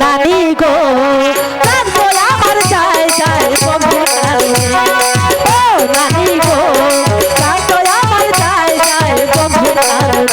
নানি গো প্রাণ তো আমার যায় যায় বন্ধুর কারণে ও নানি গো প্রাণ তো আমার যায় যায় বন্ধুর কারণে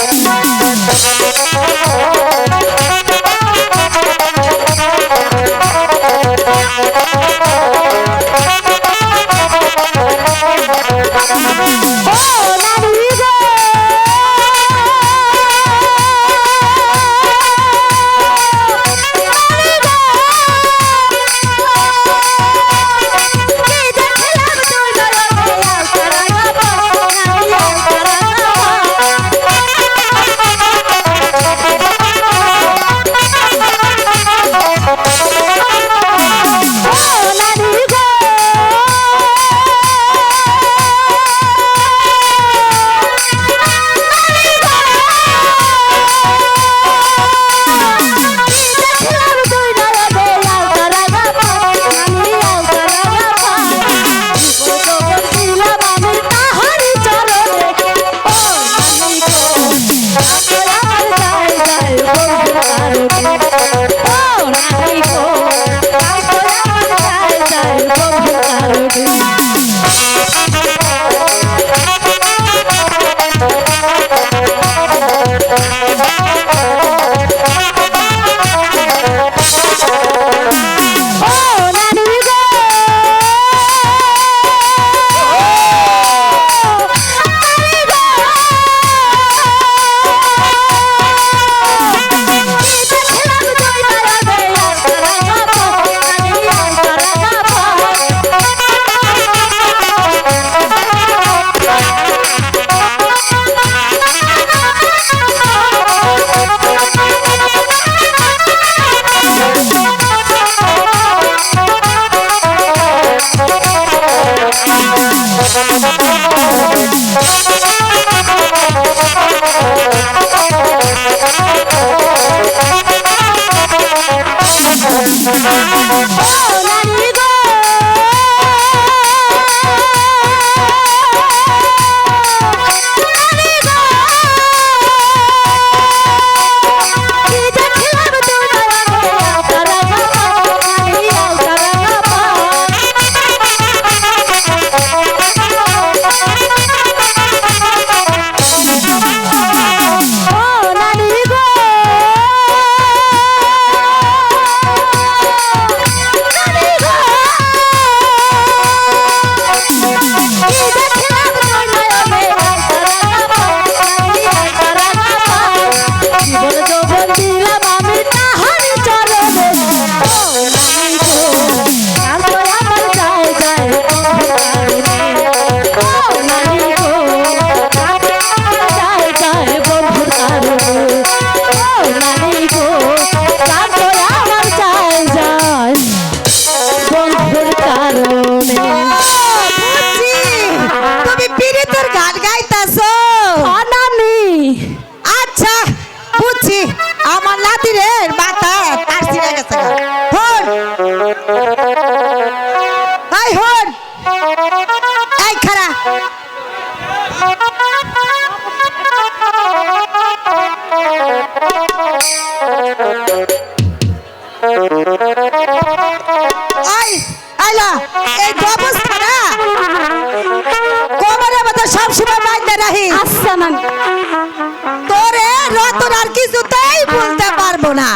তোরে রতন আর কিছুতেই বলতে পারবো না,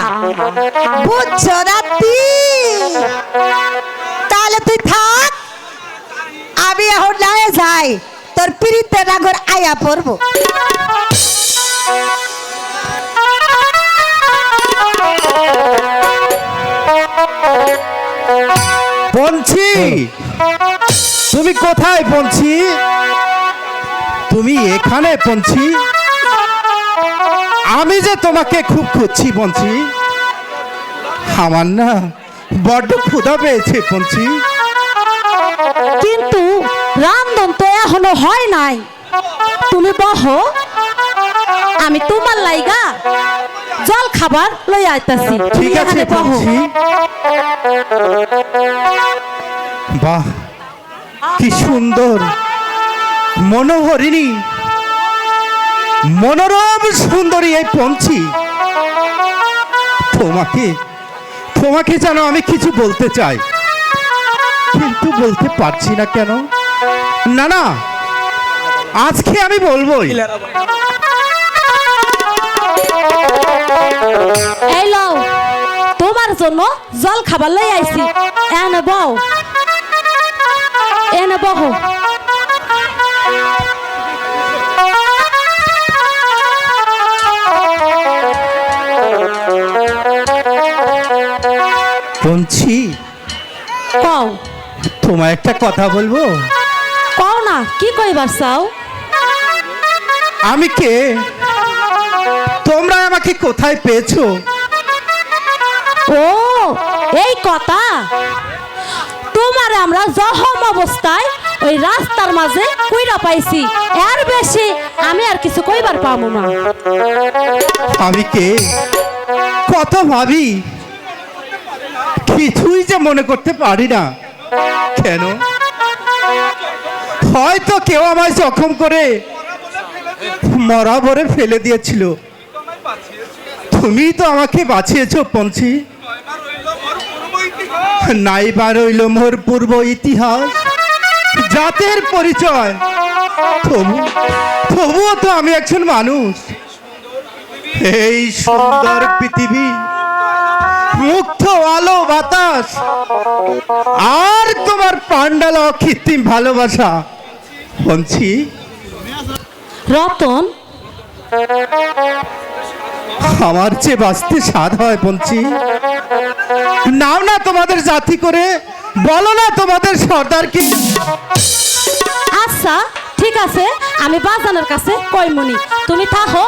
বুঝছো রাত্রি? তাহলে তুই থাক, আমি এখন নাই যাই, তোর পিড়িতে রাগর আয়া পড়বো। পঞ্চি, তুমি কোথায় পঞ্চি? তুমি এখানে পঞ্চি? আমি যে তোমাকে খুব খুঁজছি পঞ্চি। আমার না বড্ড ক্ষুধা পেয়েছে পঞ্চি। কিন্তু রান্ধন তো এখনো হয় নাই, তুমি বহো, আমি তোমার লাইগা জল খাবার লই আইতাছি। ঠিক আছে পঞ্চি। বাহ, কি সুন্দর মনোহরিণী, মনোরম সুন্দরী এই পঞ্চি। তোমাকে তোমাকে যেন আমি কিছু বলতে চাই, কিন্তু বলতে পারছি না কেন। না না, আজকে আমি বলবোই। এই লও, তোমার জন্য জল খাবার লই আইছি। এনে বউ, এনে বহো। বলছি, কও তোমায় একটা কথা বলবো। কও না, কি কইবার চাও? আমি কে, তোমরা আমাকে কোথায় পেয়েছো? ও এই কথা, তোমারে আমরা জখম অবস্থায় ওই রাস্তার মাঝে কইরা পাইছি। এর বেশি আমি আর কিছু কইবার পাবো না। আমি কে, কত ভাবি, কিছুই যে মনে করতে পারি না। কেন? হয়তো কেউ আমায় জখম করে মরাবরে ফেলে দিয়েছিল। তুমি তো আমাকে বাঁচিয়েছো পঞ্চি। নাইবা রইল মোর পূর্ব ইতিহাস, জাতের পরিচয়, তবুও তো আমি একজন মানুষ। এই সুন্দর পৃথিবী, মুক্ত আলো বাতাস, আর তোমার পান্ডাল অকৃত্রিম ভালোবাসা। পঞ্চি, রতন, আমার যে বাঁচতে স্বাদ হয় পঞ্চি। নাও না তোমাদের জাতি করে, বলো না তোমাদের সর্দার কি। আচ্ছা ঠিক আছে, আমি বাজানের কাছে কইমনি, তুমি থাকো,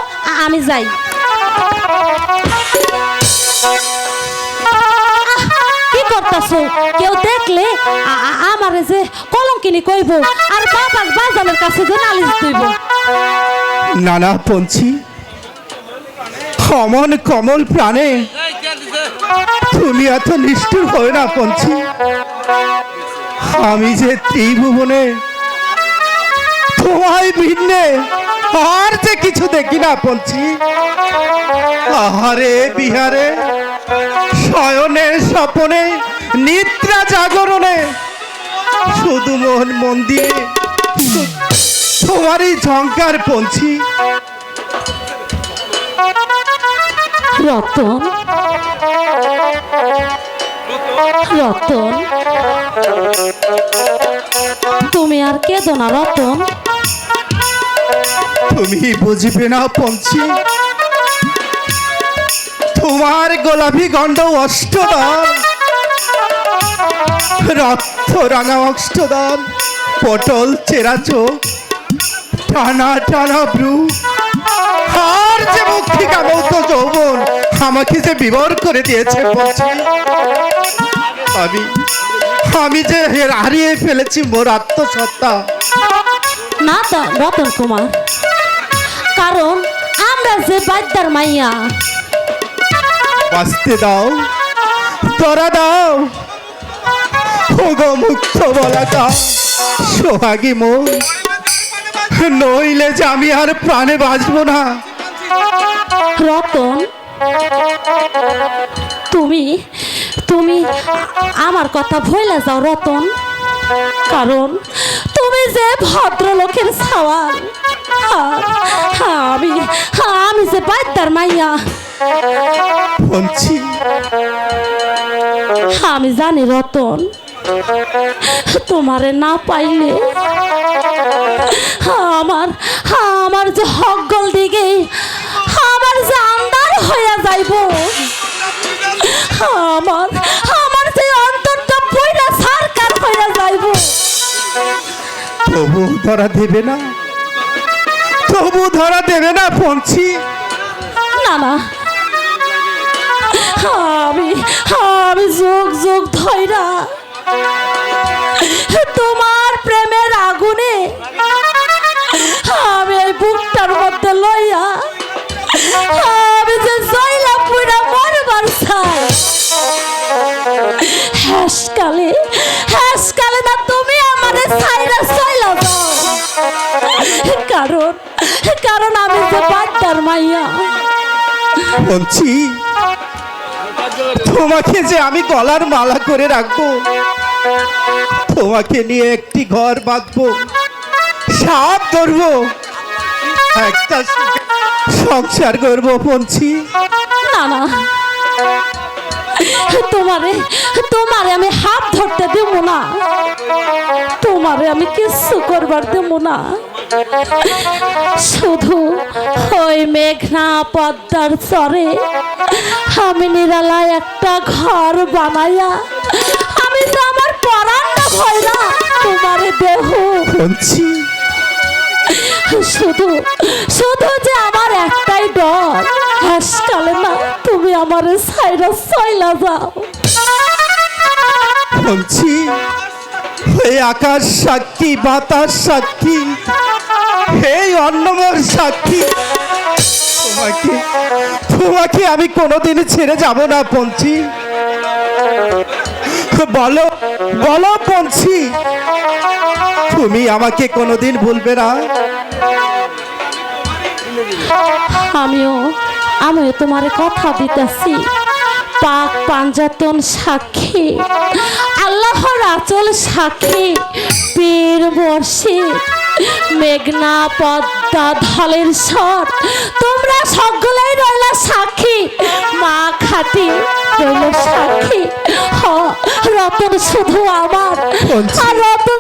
আমি যাই। কি করতেছো? কেউ দেখলে আমারে যে কলঙ্কিনী কইব, আর বাবার বাজানের কাছে যে নালিশ দিব। না না পঞ্চি, অমন কমল প্রাণে তুমি এত নিষ্ঠুর হয় না পঞ্চি। আমি যে ত্রিভুবনে তোমায় ভিন্নে আর যে কিছু দেখি না পঞ্চি। আহারে বিহারে, শয়নে স্বপনে, নিদ্রা জাগরণে, শুধু মোহন মন্দিরে তোমারই ঝঙ্কার পঞ্চি। রতন, রতন, তুমি আর কেঁদো না রতন। তুমি বুঝবে না পঞ্চি, তোমার গোলাপি গণ্ড অষ্টদল, রক্ত রাঙা অষ্টদল, পটল চেরা চোখ, টানা টানা ব্রু, আর যে মুক্তিকা মৌত যৌবন আমাকে যে বিবর করে দিয়েছে পঞ্চি। আমি যে হারিয়ে ফেলেছি মোর আত্মসত্তা। না তো রতন কুমার, কারণ আমরা যে বাদ্যার মাইয়া। বাঁচতে দাও, তোরা দাও, ওগো মুক্ত বলা দাও, সোহাগী মন, নইলে যে আমি আর প্রাণে বাঁচবো না। রতন, তুমি তুমি আমার কথা ভুলে যাও রতন, কারণ তুমি যে ভদ্রলোকের সওয়াল, আমি যে বাদ্যার মাইয়া। পঞ্চি, আমি জানি রতন, তোমারে না পাইলে আমার আমার যে হকগল দিকে আমার যে আন্দার হইয়া যাইব, আমার আমার যে অন্তরটা পয়লা সরকার হইয়া যাইব। তবু ধরা দেবে না, তবু ধরা দেবে না পঞ্চি। না না, আমি আমি যোগ যোগ ধইরা তোমার প্রেমের আগুনে আমি এই বুকটার মধ্যে লইয়া আমি যে জয়লা পুরা মরবার চাই। হেসকালে না তুমি আমারে ছাইরা চইলা যাও, কারণ আমি যে বাদ্যার মাইয়া। পঞ্চি, তোমাকে যে আমি গলার মালা করে রাখবো, তোমাকে নিয়ে একটি ঘর বাঁধবো, সাপ ধরবো, একটা সংসার করবো পঞ্চি। না না, তোমারে তোমারে আমি হাত ধরতে দেব না, তোমারে আমি কিছু করবার দেব না। শুধু ওই মেঘনা পদ্মার চরে আমি নিরালায় একটা ঘর বানাইয়া আমি তো আমার পরাণটা ভয়রা তোমারে দেহ। পঞ্চি, শুধু শুধু যে আমার একটাই ডর, আজকালে না তুমি আমারে ছাইরা চইলা যাও। পঞ্চি, ওই আকাশ সাক্ষী, বাতাস সাক্ষী, এই অন্নমর সাক্ষী, তোমাকে তোমাকে আমি কোনোদিন ছেড়ে যাব না পঞ্চি। বলো বলো পঞ্চি, তুমি আমাকে কোনোদিন ভুলবে না? আমিও আমিও তোমার কথা দিতেছি, পাক পাঞ্জাতন সাক্ষী, আল্লাহর আচল সাক্ষী, পীর মুর্শিদ, মেঘনা পদ্মা ধলের স্বর, তোমরা সকলেই রইলা সাক্ষী, মা খাটি রইল সাক্ষী। রতন শুধু আমার, আর